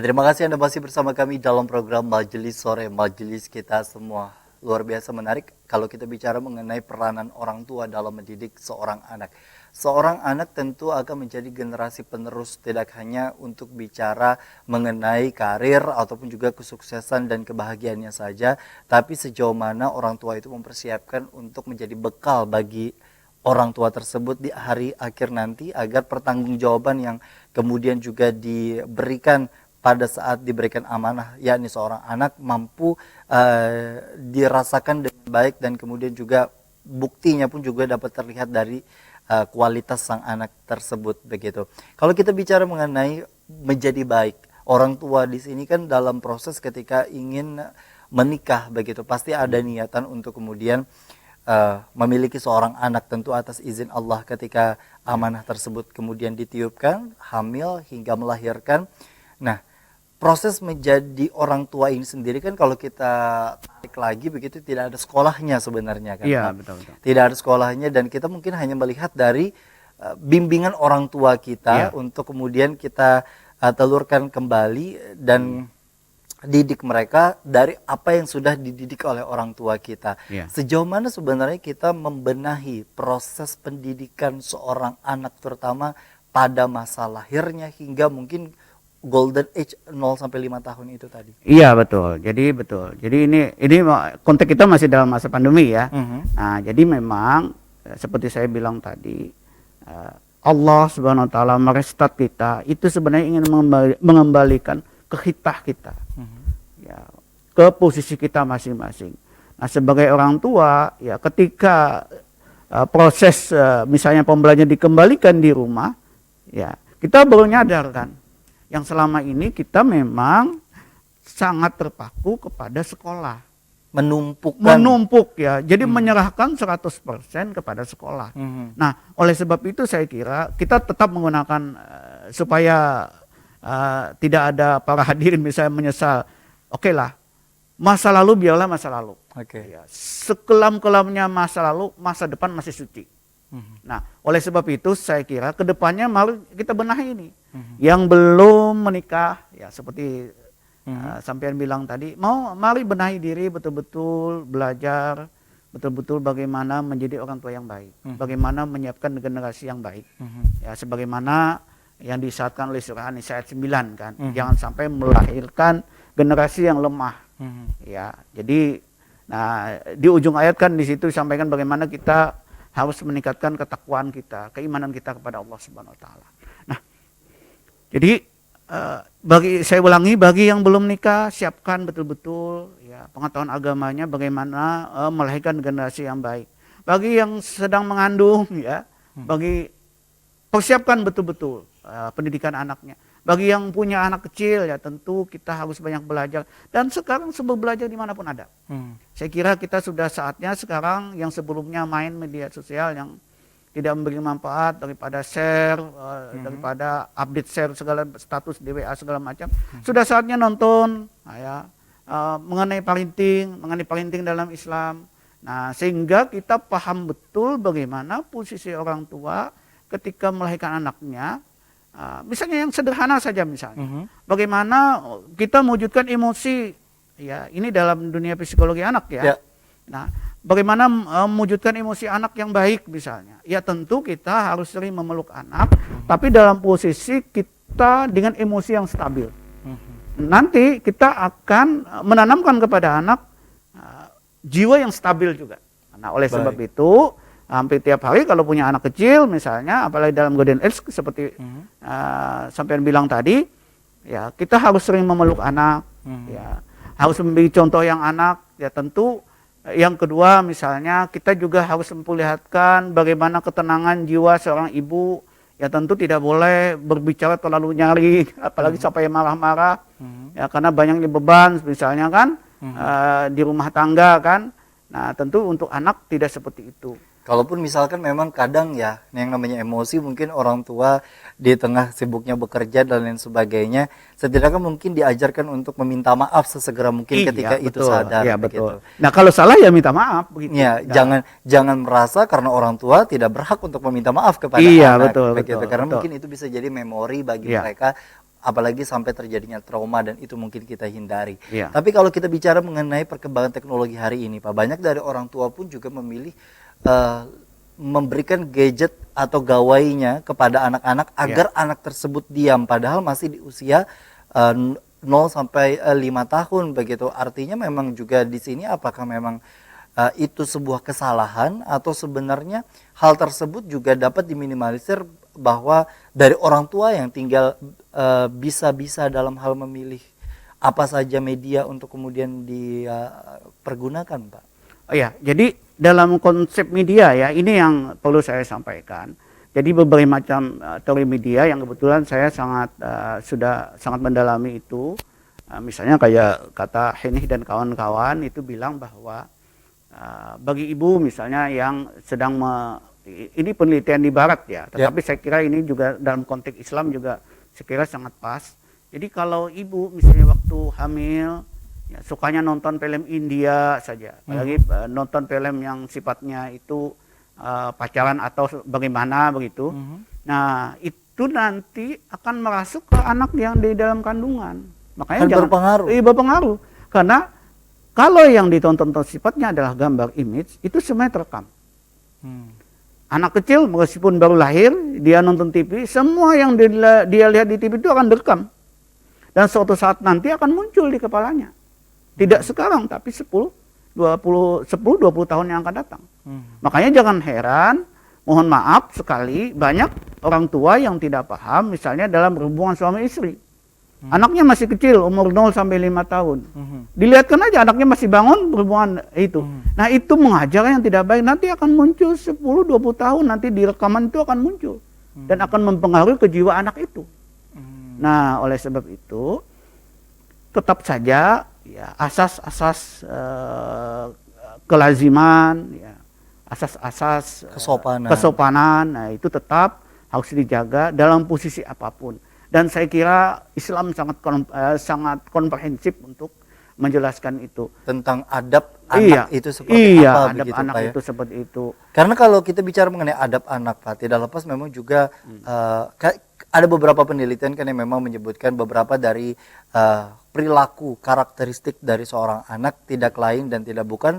Terima kasih Anda masih bersama kami dalam program Majelis Sore, Majelis Kita Semua. Luar biasa menarik kalau kita bicara mengenai peranan orang tua dalam mendidik seorang anak. Seorang anak tentu akan menjadi generasi penerus, tidak hanya untuk bicara mengenai karir ataupun juga kesuksesan dan kebahagiaannya saja, tapi sejauh mana orang tua itu mempersiapkan untuk menjadi bekal bagi orang tua tersebut di hari akhir nanti, agar pertanggungjawaban yang kemudian juga diberikan pada saat diberikan amanah, yakni seorang anak mampu dirasakan dengan baik, dan kemudian juga buktinya pun juga dapat terlihat dari kualitas sang anak tersebut begitu. Kalau kita bicara mengenai menjadi baik, orang tua di sini kan dalam proses ketika ingin menikah begitu, pasti ada niatan untuk kemudian memiliki seorang anak, tentu atas izin Allah. Ketika amanah tersebut kemudian ditiupkan, hamil hingga melahirkan. Nah, proses menjadi orang tua ini sendiri kan kalau kita tarik lagi begitu, tidak ada sekolahnya sebenarnya kan. Iya, betul. Tidak ada sekolahnya, dan kita mungkin hanya melihat dari bimbingan orang tua kita untuk kemudian kita telurkan kembali dan didik mereka dari apa yang sudah dididik oleh orang tua kita. Sejauh mana sebenarnya kita membenahi proses pendidikan seorang anak, terutama pada masa lahirnya hingga mungkin golden age 0 sampai 5 tahun itu tadi. Iya, betul. Jadi ini konteks kita masih dalam masa pandemi ya. Nah, jadi memang seperti saya bilang tadi, Allah Subhanahu wa taala merestart kita itu sebenarnya ingin mengembalikan ke hitah kita. Ya, ke posisi kita masing-masing. Nah, sebagai orang tua ya, ketika proses misalnya pembelajaran dikembalikan di rumah, ya, kita baru nyadar kan yang selama ini kita memang sangat terpaku kepada sekolah. Menumpuk ya. Jadi menyerahkan 100% kepada sekolah. Nah, oleh sebab itu saya kira kita tetap menggunakan supaya tidak ada para hadirin misalnya menyesal. Oke lah, masa lalu biarlah masa lalu. Ya, sekelam-kelamnya masa lalu, masa depan masih suci. Nah, oleh sebab itu saya kira kedepannya mari kita benahi ini. Yang belum menikah, ya seperti sampean bilang tadi, mari benahi diri, betul-betul belajar, betul-betul bagaimana menjadi orang tua yang baik, bagaimana menyiapkan generasi yang baik. Ya, sebagaimana yang disyaratkan oleh surah An-Nisa ayat 9 kan, jangan sampai melahirkan generasi yang lemah. Ya, jadi di ujung ayat kan di situ disampaikan bagaimana kita harus meningkatkan ketakwaan kita, keimanan kita kepada Allah Subhanahu wa taala. Nah, jadi saya ulangi, bagi yang belum nikah, siapkan betul-betul ya pengetahuan agamanya, bagaimana melahirkan generasi yang baik. Bagi yang sedang mengandung ya, persiapkan betul-betul pendidikan anaknya. Bagi yang punya anak kecil ya, tentu kita harus banyak belajar. Dan sekarang sebelum belajar dimanapun ada. Saya kira kita sudah saatnya sekarang yang sebelumnya main media sosial yang tidak memberi manfaat, daripada share, daripada update share segala status di WA segala macam. Sudah saatnya nonton mengenai parenting dalam Islam. Nah, sehingga kita paham betul bagaimana posisi orang tua ketika melahirkan anaknya. Misalnya yang sederhana saja misalnya, bagaimana kita mewujudkan emosi, ya ini dalam dunia psikologi anak ya. Nah, bagaimana mewujudkan emosi anak yang baik misalnya, ya tentu kita harus sering memeluk anak, tapi dalam posisi kita dengan emosi yang stabil. Nanti kita akan menanamkan kepada anak jiwa yang stabil juga. Nah, oleh sebab itu hampir tiap hari kalau punya anak kecil misalnya, apalagi dalam golden age seperti sampean bilang tadi, ya kita harus sering memeluk anak, ya harus memberi contoh yang anak, ya tentu. Yang kedua misalnya kita juga harus memperlihatkan bagaimana ketenangan jiwa seorang ibu, ya tentu tidak boleh berbicara terlalu nyaring, apalagi sampai marah-marah, ya karena banyaknya beban misalnya kan di rumah tangga kan. Nah, tentu untuk anak tidak seperti itu. Kalaupun misalkan memang kadang ya yang namanya emosi, mungkin orang tua di tengah sibuknya bekerja dan lain sebagainya, setidaknya mungkin diajarkan untuk meminta maaf sesegera mungkin ketika itu sadar. Iya, betul. Nah, kalau salah ya minta maaf begitu. Ya, jangan merasa karena orang tua tidak berhak untuk meminta maaf kepada anak. Betul. Karena mungkin itu bisa jadi memori bagi mereka apalagi sampai terjadinya trauma dan itu mungkin kita hindari. Iya. Tapi kalau kita bicara mengenai perkembangan teknologi hari ini, Pak, banyak dari orang tua pun juga memilih eh, memberikan gadget atau gawainya kepada anak-anak agar anak tersebut diam, padahal masih di usia 0 sampai 5 tahun begitu. Artinya memang juga di sini apakah memang itu sebuah kesalahan atau sebenarnya hal tersebut juga dapat diminimalisir bahwa dari orang tua yang tinggal bisa-bisa dalam hal memilih apa saja media untuk kemudian dipergunakan, Pak. Oh ya, jadi dalam konsep media ya, ini yang perlu saya sampaikan. Jadi berbagai macam teori media yang kebetulan saya sudah sangat mendalami itu. Misalnya kayak kata Henih dan kawan-kawan itu bilang bahwa bagi ibu misalnya yang sedang ini penelitian di barat ya, tetapi saya kira ini juga dalam konteks Islam juga saya kira sangat pas. Jadi kalau ibu misalnya waktu hamil ya, sukanya nonton film India saja, apalagi nonton film yang sifatnya itu pacaran atau bagaimana begitu. Nah itu nanti akan merasuk ke anak yang di dalam kandungan. Makanya jangan berpengaruh. Iya, berpengaruh. Karena kalau yang ditonton sifatnya adalah gambar image, itu semuanya terekam. Anak kecil meskipun baru lahir, dia nonton TV, semua yang dia lihat di TV itu akan direkam. Dan suatu saat nanti akan muncul di kepalanya. Tidak sekarang, tapi 10-20 tahun yang akan datang. Makanya jangan heran, mohon maaf sekali, banyak orang tua yang tidak paham, misalnya dalam berhubungan suami istri. Anaknya masih kecil, umur 0 sampai 5 tahun. Dilihatkan aja anaknya masih bangun berhubungan itu. Nah itu mengajar yang tidak baik, nanti akan muncul 10-20 tahun, nanti di rekaman itu akan muncul. Dan akan mempengaruhi ke jiwa anak itu. Nah oleh sebab itu, tetap saja ya, asas-asas kelaziman, ya, asas-asas kesopanan, nah itu tetap harus dijaga dalam posisi apapun. Dan saya kira Islam sangat komprehensif untuk menjelaskan itu tentang adab anak itu seperti apa adab begitu, anak Pak, ya? itu seperti itu. Karena kalau kita bicara mengenai adab anak, Pak, tidak lepas memang juga ada beberapa penelitian kan yang memang menyebutkan beberapa dari perilaku karakteristik dari seorang anak tidak lain dan tidak bukan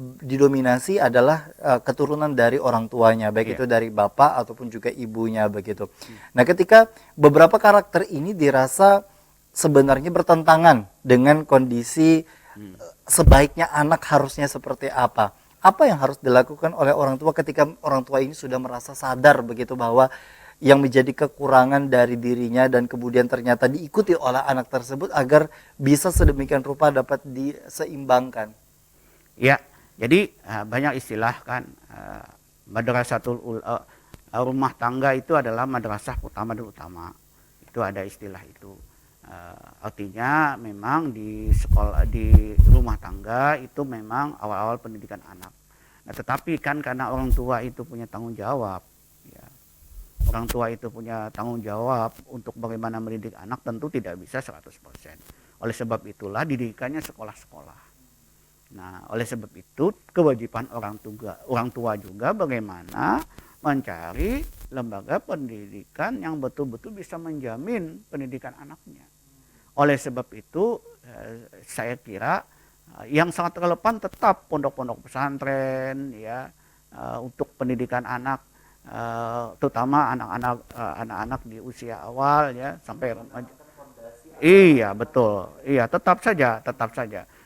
didominasi adalah keturunan dari orang tuanya, baik itu dari bapak ataupun juga ibunya begitu. Nah, ketika beberapa karakter ini dirasa sebenarnya bertentangan dengan kondisi sebaiknya anak harusnya seperti apa. Apa yang harus dilakukan oleh orang tua ketika orang tua ini sudah merasa sadar begitu bahwa yang menjadi kekurangan dari dirinya dan kemudian ternyata diikuti oleh anak tersebut agar bisa sedemikian rupa dapat diseimbangkan. Ya, jadi banyak istilah kan, madrasatul rumah tangga itu adalah madrasah utama dan utama. Itu ada istilah itu. Artinya memang di sekolah, di rumah tangga itu memang awal-awal pendidikan anak. Nah, tetapi kan karena orang tua itu punya tanggung jawab, ya. Orang tua itu punya tanggung jawab untuk bagaimana mendidik anak tentu tidak bisa 100%. Oleh sebab itulah didikannya sekolah-sekolah. Nah, oleh sebab itu kewajiban orang tua juga bagaimana mencari lembaga pendidikan yang betul-betul bisa menjamin pendidikan anaknya. Oleh sebab itu saya kira yang sangat relevan tetap pondok-pondok pesantren ya untuk pendidikan anak, terutama anak-anak di usia awal ya sampai remaja. Iya betul, iya tetap saja.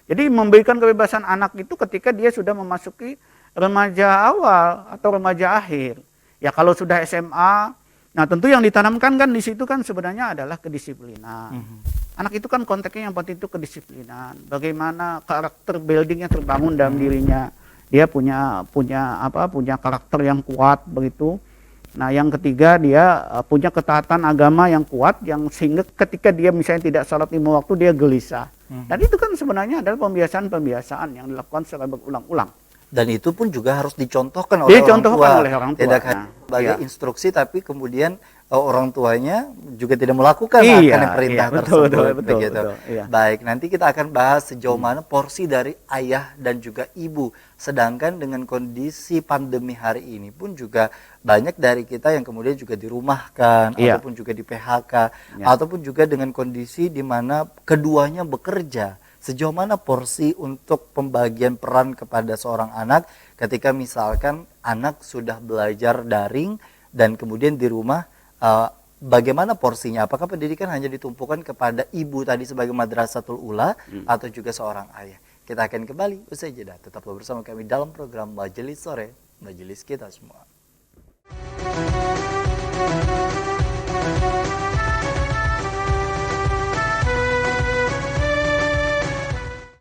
Jadi memberikan kebebasan anak itu ketika dia sudah memasuki remaja awal atau remaja akhir. Ya kalau sudah SMA, nah tentu yang ditanamkan kan di situ kan sebenarnya adalah kedisiplinan. Anak itu kan konteksnya yang penting itu kedisiplinan. Bagaimana karakter buildingnya terbangun dalam dirinya. Dia punya karakter yang kuat begitu. Nah yang ketiga dia punya ketaatan agama yang kuat yang sehingga ketika dia misalnya tidak salat 5 waktu dia gelisah. Dan itu kan sebenarnya adalah pembiasaan yang dilakukan secara berulang-ulang. Dan itu pun juga harus dicontohkan oleh orang tua. Dicontohkan oleh orang tua. Tidak hanya Nah, sebagai iya. instruksi, tapi kemudian orang tuanya juga tidak melakukan Iya, akan perintah iya, betul, tersebut. betul, Begitu. betul, iya. Baik, nanti kita akan bahas sejauh mana porsi dari ayah dan juga ibu. Sedangkan dengan kondisi pandemi hari ini pun juga banyak dari kita yang kemudian juga dirumahkan, Iya. ataupun juga di PHK, Ya. ataupun juga dengan kondisi di mana keduanya bekerja. Sejauh mana porsi untuk pembagian peran kepada seorang anak ketika misalkan anak sudah belajar daring dan kemudian di rumah, bagaimana porsinya? Apakah pendidikan hanya ditumpukan kepada ibu tadi sebagai madrasatul ula atau juga seorang ayah? Kita akan kembali usai jeda. Tetaplah bersama kami dalam program Majelis Sore, Majelis Kita Semua.